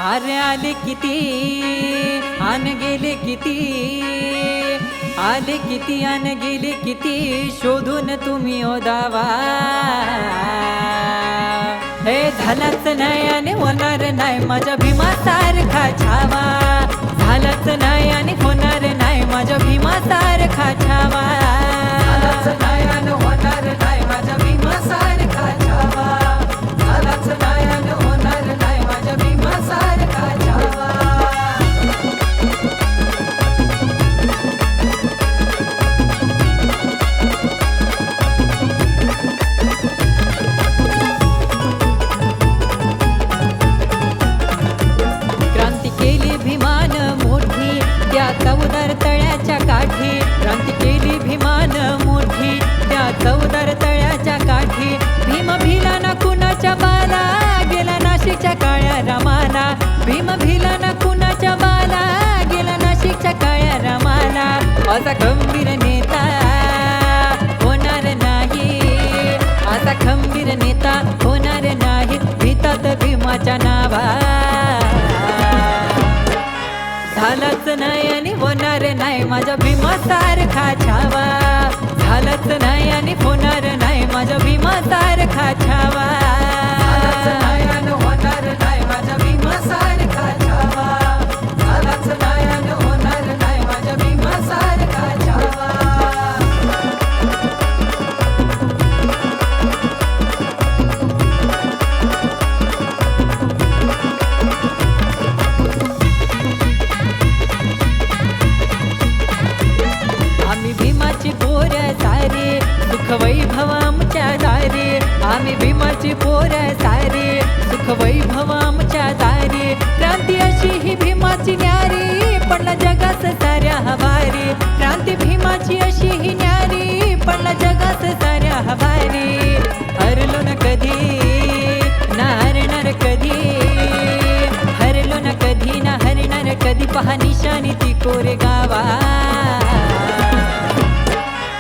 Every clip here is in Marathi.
अरे आले किती आन गेले किती, आले किती आन गेले किती, शोधून तुम्ही ओदावा. हे झालंच नाही आणि होणार नाही माझ्या भीमासारखा छावा, झालंच नाही आणि होणार नाही माझ्या भीमासारखा छावा, झालंच नाही आणि होणार नाही माझ्या भीमासारखा छावा, झालंच नाही आणि होणार नाही माझ्या भीमासारखा छावा. क्रांती केली भीमान मोठी त्या चौदार तळ्याच्या काठी, क्रांती केली भीमान मोठी त्या चौदार तळ्याच्या काठी. भीम भिला ना कुणाच्या बाला, गेला नाशिकच्या काळ्या रामाला. भीम भिला ना कुणाच्या बाला, गेला नाशिकच्या काळ्या रामाला. असा खंबीर नेता होणार नाही, असा खंबीर नेता होणार नाही भीतात भीमाच्या नावा. झालंच नाही आणि होणार नाही माझ्या भीमासारखा छावा, झालंच नाही आणि होणार नाही माझ्या भीमासारखा छावा, झालंच नाही आणि होणार नाही माझ्या भीमासारखा छावा, झालंच नाही आणि होणार नाही माझ्या भीमासारखा छावा. आम्ही भीमाची पोर सारी, सुख वैभव आमच्या दारी. आम्ही भीमाची पोर सारी, सुख वैभव आमच्या दारी. क्रांती अशी ही भीमाची न्यारी, पडला जगात साऱ्या हवारी. क्रांती भीमाची अशी ही न्यारी, पडला जगात साऱ्या हवारी. हरलो न कधी ना हरणार कधी, हरलो न कधी ना हरणार कधी, पहा निशाणी ती कोरेगावा.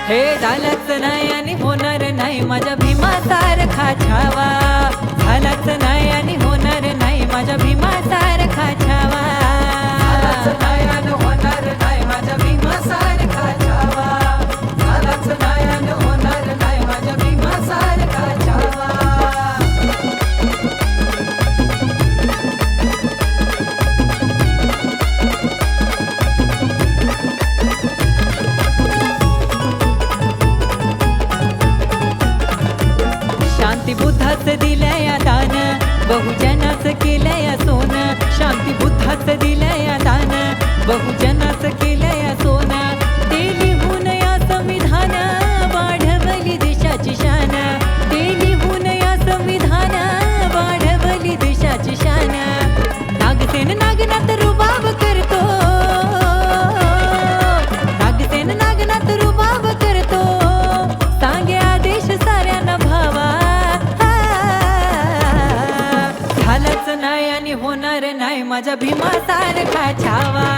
हे झालंच नाही आणि होणार नाही माझ्या भीमासारखा छावा, झालंच नाही आणि होणार नाही माझ्या भीमासारखा छावा, झालंच नाही आणि होणार नाही माझ्या भीमासारखा छावा, झालंच नाही आणि होणार नाही माझ्या भीमासारखा छावा. शांती बुद्धाच दिलया दान, बहुजनाच केलया सोन. शांती बुद्धाच दिलया दान, बहुजनाच केलया सोन. ते लिहून या संविधान, वाढवली देशाची शान. ते लिहून या संविधान, वाढवली देशाची शान. नागसेन नागनाथ रुबाब करतो, नागसेन नागनाथ रुबाब करतो. सांगे आदेश साऱ्यांना भावा, झालंच नाही आणि होणार नाही माझ्या भीमासारखा छावा.